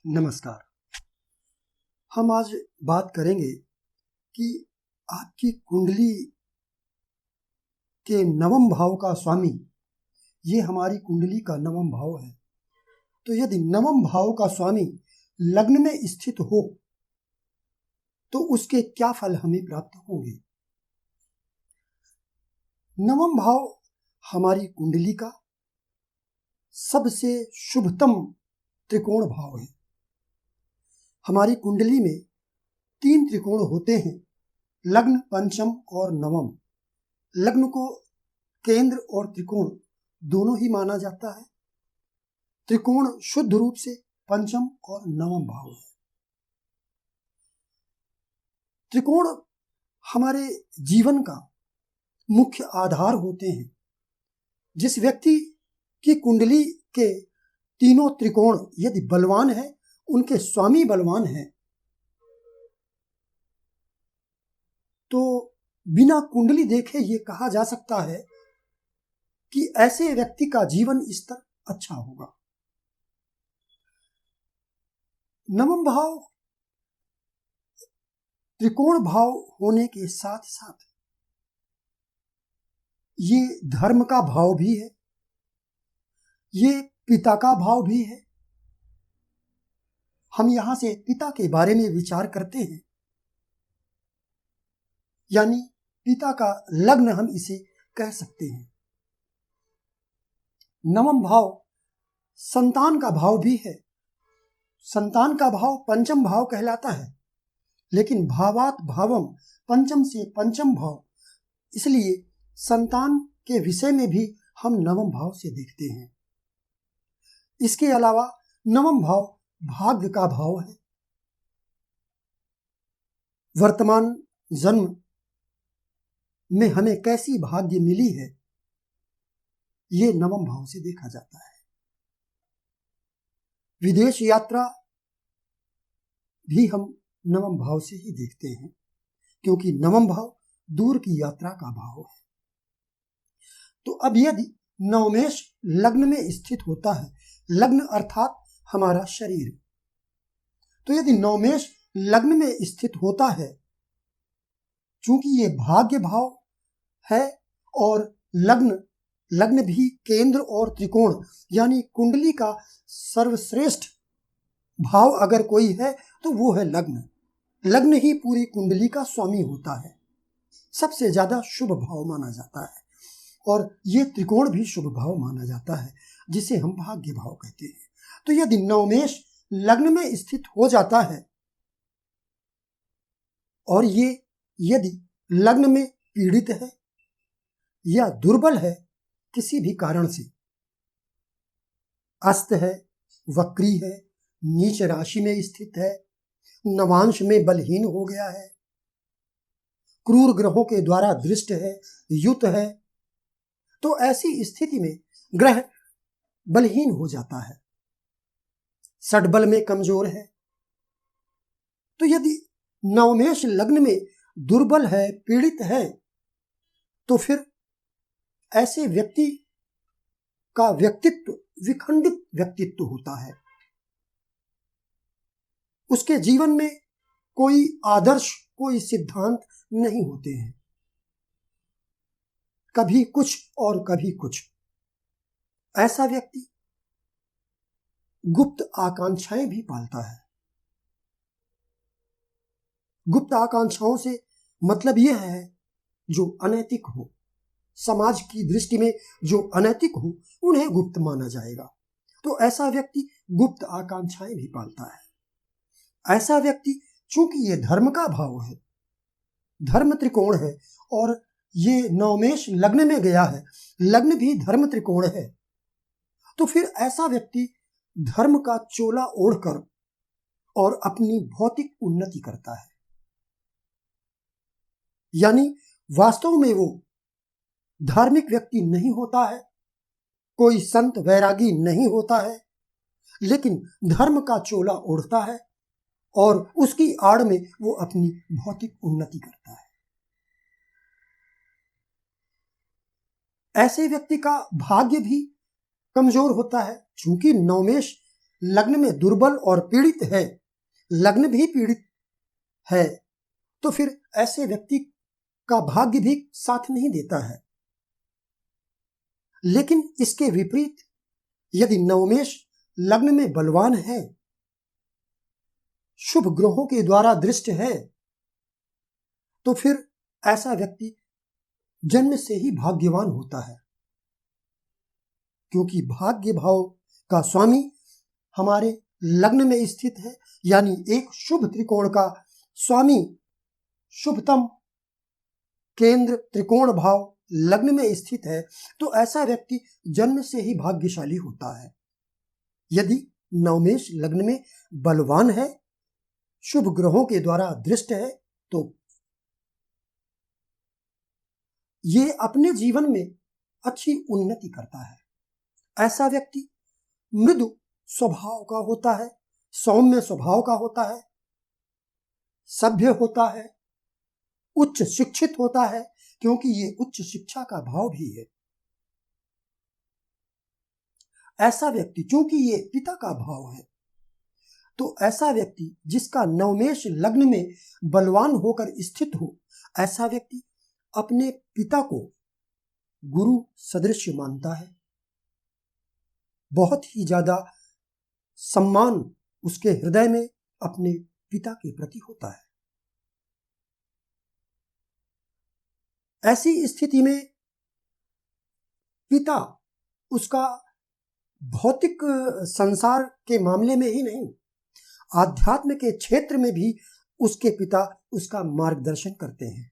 नमस्कार। हम आज बात करेंगे कि आपकी कुंडली के नवम भाव का स्वामी, ये हमारी कुंडली का नवम भाव है। तो यदि नवम भाव का स्वामी लग्न में स्थित हो तो उसके क्या फल हमें प्राप्त होंगे। नवम भाव हमारी कुंडली का सबसे शुभतम त्रिकोण भाव है। हमारी कुंडली में 3 त्रिकोण होते हैं, लग्न, पंचम और नवम। लग्न को केंद्र और त्रिकोण दोनों ही माना जाता है। त्रिकोण शुद्ध रूप से पंचम और नवम भाव है। त्रिकोण हमारे जीवन का मुख्य आधार होते हैं। जिस व्यक्ति की कुंडली के तीनों त्रिकोण यदि बलवान है, उनके स्वामी बलवान है, तो बिना कुंडली देखे ये कहा जा सकता है कि ऐसे व्यक्ति का जीवन स्तर अच्छा होगा। नवम भाव त्रिकोण भाव होने के साथ साथ ये धर्म का भाव भी है, ये पिता का भाव भी है। हम यहां से पिता के बारे में विचार करते हैं, यानी पिता का लग्न हम इसे कह सकते हैं। नवम भाव संतान का भाव भी है। संतान का भाव पंचम भाव कहलाता है, लेकिन भावात भावम, पंचम से पंचम भाव, इसलिए संतान के विषय में भी हम नवम भाव से देखते हैं। इसके अलावा नवम भाव भाग्य का भाव है। वर्तमान जन्म में हमें कैसी भाग्य मिली है, ये नवम भाव से देखा जाता है। विदेश यात्रा भी हम नवम भाव से ही देखते हैं, क्योंकि नवम भाव दूर की यात्रा का भाव है। तो अब यदि नवमेश लग्न में स्थित होता है, लग्न अर्थात हमारा शरीर, तो यदि नवमेश लग्न में स्थित होता है, चूंकि ये भाग्य भाव है और लग्न भी केंद्र और त्रिकोण यानी कुंडली का सर्वश्रेष्ठ भाव अगर कोई है तो वो है लग्न। लग्न ही पूरी कुंडली का स्वामी होता है, सबसे ज्यादा शुभ भाव माना जाता है, और ये त्रिकोण भी शुभ भाव माना जाता है, जिसे हम भाग्य भाव कहते हैं। तो यदि नवमेश लग्न में स्थित हो जाता है और ये यदि लग्न में पीड़ित है या दुर्बल है किसी भी कारण से, अस्त है, वक्री है, नीच राशि में स्थित है, नवांश में बलहीन हो गया है, क्रूर ग्रहों के द्वारा दृष्ट है, युत है, तो ऐसी स्थिति में ग्रह बलहीन हो जाता है, षड्बल में कमजोर है। तो यदि नवमेश लग्न में दुर्बल है, पीड़ित है, तो फिर ऐसे व्यक्ति का व्यक्तित्व विखंडित व्यक्तित्व होता है। उसके जीवन में कोई आदर्श, कोई सिद्धांत नहीं होते हैं, कभी कुछ और कभी कुछ। ऐसा व्यक्ति गुप्त आकांक्षाएं भी पालता है। गुप्त आकांक्षाओं से मतलब यह है जो अनैतिक हो, समाज की दृष्टि में जो अनैतिक हो उन्हें गुप्त माना जाएगा। तो ऐसा व्यक्ति गुप्त आकांक्षाएं भी पालता है। ऐसा व्यक्ति चूंकि ये धर्म का भाव है, धर्म त्रिकोण है, और ये नवमेश लग्न में गया है, लग्न भी धर्म त्रिकोण है, तो फिर ऐसा व्यक्ति धर्म का चोला ओढ़कर और अपनी भौतिक उन्नति करता है। यानी वास्तव में वो धार्मिक व्यक्ति नहीं होता है, कोई संत वैरागी नहीं होता है, लेकिन धर्म का चोला ओढ़ता है और उसकी आड़ में वो अपनी भौतिक उन्नति करता है। ऐसे व्यक्ति का भाग्य भी कमजोर होता है, चूंकि नवमेश लग्न में दुर्बल और पीड़ित है, लग्न भी पीड़ित है, तो फिर ऐसे व्यक्ति का भाग्य भी साथ नहीं देता है। लेकिन इसके विपरीत यदि नवमेश लग्न में बलवान है, शुभ ग्रहों के द्वारा दृष्ट है, तो फिर ऐसा व्यक्ति जन्म से ही भाग्यवान होता है, क्योंकि भाग्य भाव का स्वामी हमारे लग्न में स्थित है, यानी एक शुभ त्रिकोण का स्वामी शुभतम केंद्र त्रिकोण भाव लग्न में स्थित है, तो ऐसा व्यक्ति जन्म से ही भाग्यशाली होता है। यदि नवमेश लग्न में बलवान है, शुभ ग्रहों के द्वारा दृष्ट है, तो ये अपने जीवन में अच्छी उन्नति करता है। ऐसा व्यक्ति मृदु स्वभाव का होता है, सौम्य स्वभाव का होता है, सभ्य होता है, उच्च शिक्षित होता है, क्योंकि ये उच्च शिक्षा का भाव भी है। ऐसा व्यक्ति, चूंकि ये पिता का भाव है, तो ऐसा व्यक्ति जिसका नवमेश लग्न में बलवान होकर स्थित हो, ऐसा व्यक्ति अपने पिता को गुरु सदृश मानता है। बहुत ही ज्यादा सम्मान उसके हृदय में अपने पिता के प्रति होता है। ऐसी स्थिति में पिता उसका भौतिक संसार के मामले में ही नहीं, आध्यात्म के क्षेत्र में भी उसके पिता उसका मार्गदर्शन करते हैं।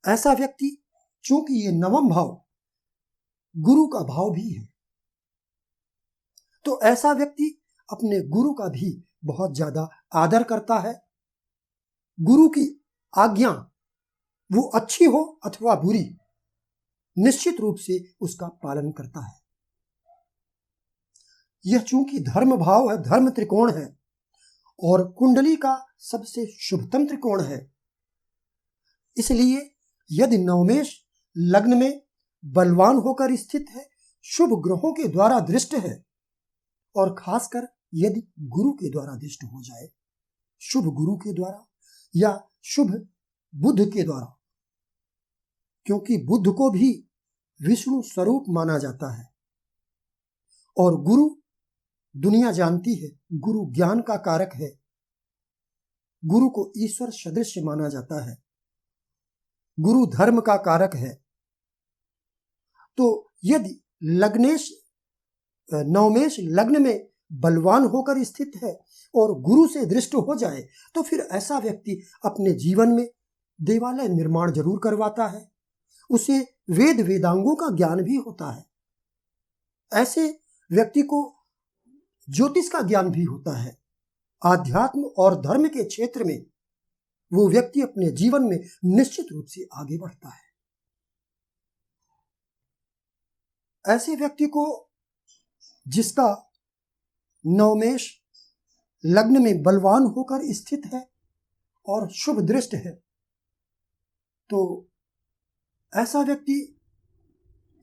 ऐसा व्यक्ति, चूंकि ये नवम भाव गुरु का भाव भी है, तो ऐसा व्यक्ति अपने गुरु का भी बहुत ज्यादा आदर करता है। गुरु की आज्ञा वो अच्छी हो अथवा बुरी, निश्चित रूप से उसका पालन करता है। यह चूंकि धर्म भाव है, धर्म त्रिकोण है और कुंडली का सबसे शुभतम त्रिकोण है, इसलिए यदि नवमेश लग्न में बलवान होकर स्थित है, शुभ ग्रहों के द्वारा दृष्ट है और खासकर यदि गुरु के द्वारा दृष्ट हो जाए, शुभ गुरु के द्वारा या शुभ बुध के द्वारा, क्योंकि बुध को भी विष्णु स्वरूप माना जाता है और गुरु, दुनिया जानती है, गुरु ज्ञान का कारक है, गुरु को ईश्वर सदृश माना जाता है, गुरु धर्म का कारक है। तो यदि नवमेश लग्न में बलवान होकर स्थित है और गुरु से दृष्ट हो जाए, तो फिर ऐसा व्यक्ति अपने जीवन में देवालय निर्माण जरूर करवाता है, उसे वेद वेदांगों का ज्ञान भी होता है, ऐसे व्यक्ति को ज्योतिष का ज्ञान भी होता है। आध्यात्म और धर्म के क्षेत्र में वो व्यक्ति अपने जीवन में निश्चित रूप से आगे बढ़ता है। ऐसे व्यक्ति को, जिसका नवमेश लग्न में बलवान होकर स्थित है और शुभ दृष्ट है, तो ऐसा व्यक्ति,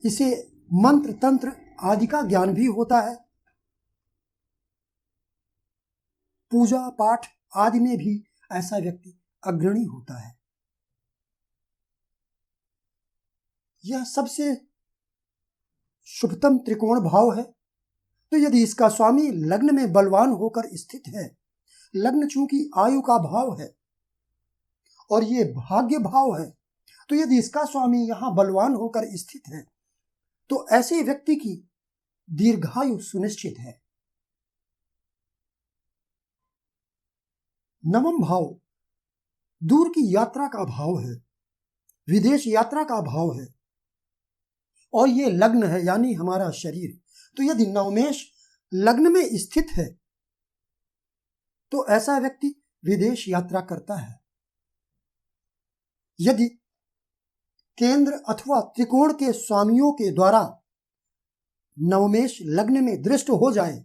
इसे मंत्र तंत्र आदि का ज्ञान भी होता है, पूजा पाठ आदि में भी ऐसा व्यक्ति अग्रणी होता है। यह सबसे शुभतम त्रिकोण भाव है। तो यदि इसका स्वामी लग्न में बलवान होकर स्थित है, लग्न चूंकि आयु का भाव है और ये भाग्य भाव है, तो यदि इसका स्वामी यहां बलवान होकर स्थित है, तो ऐसे व्यक्ति की दीर्घायु सुनिश्चित है। नवम भाव दूर की यात्रा का भाव है, विदेश यात्रा का भाव है और ये लग्न है, यानी हमारा शरीर। तो यदि नवमेश लग्न में स्थित है, तो ऐसा व्यक्ति विदेश यात्रा करता है। यदि केंद्र अथवा त्रिकोण के स्वामियों के द्वारा नवमेश लग्न में दृष्ट हो जाए,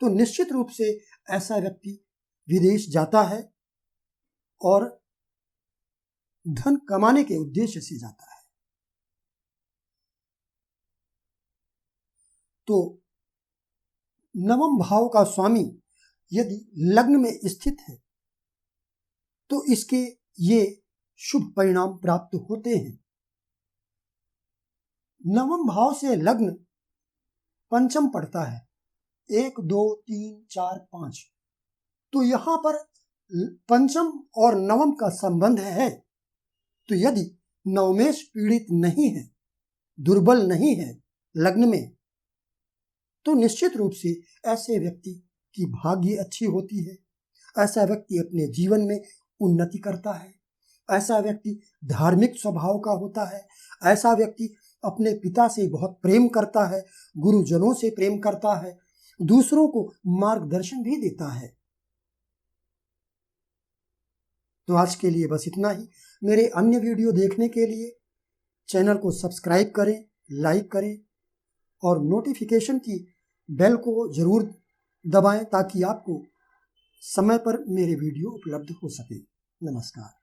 तो निश्चित रूप से ऐसा व्यक्ति विदेश जाता है और धन कमाने के उद्देश्य से जाता है। तो नवम भाव का स्वामी यदि लग्न में स्थित है तो इसके ये शुभ परिणाम प्राप्त होते हैं। नवम भाव से लग्न पंचम पड़ता है, 1 2 3 4 5, तो यहां पर पंचम और नवम का संबंध है। तो यदि नवमेश पीड़ित नहीं है, दुर्बल नहीं है लग्न में, तो निश्चित रूप से ऐसे व्यक्ति की भाग्य अच्छी होती है। ऐसा व्यक्ति अपने जीवन में उन्नति करता है। ऐसा व्यक्ति धार्मिक स्वभाव का होता है। ऐसा व्यक्ति अपने पिता से बहुत प्रेम करता है, गुरुजनों से प्रेम करता है, दूसरों को मार्गदर्शन भी देता है। तो आज के लिए बस इतना ही। मेरे अन्य वीडियो देखने के लिए चैनल को सब्सक्राइब करें, लाइक करें और नोटिफिकेशन की बेल को जरूर दबाएं ताकि आपको समय पर मेरे वीडियो उपलब्ध हो सके। नमस्कार।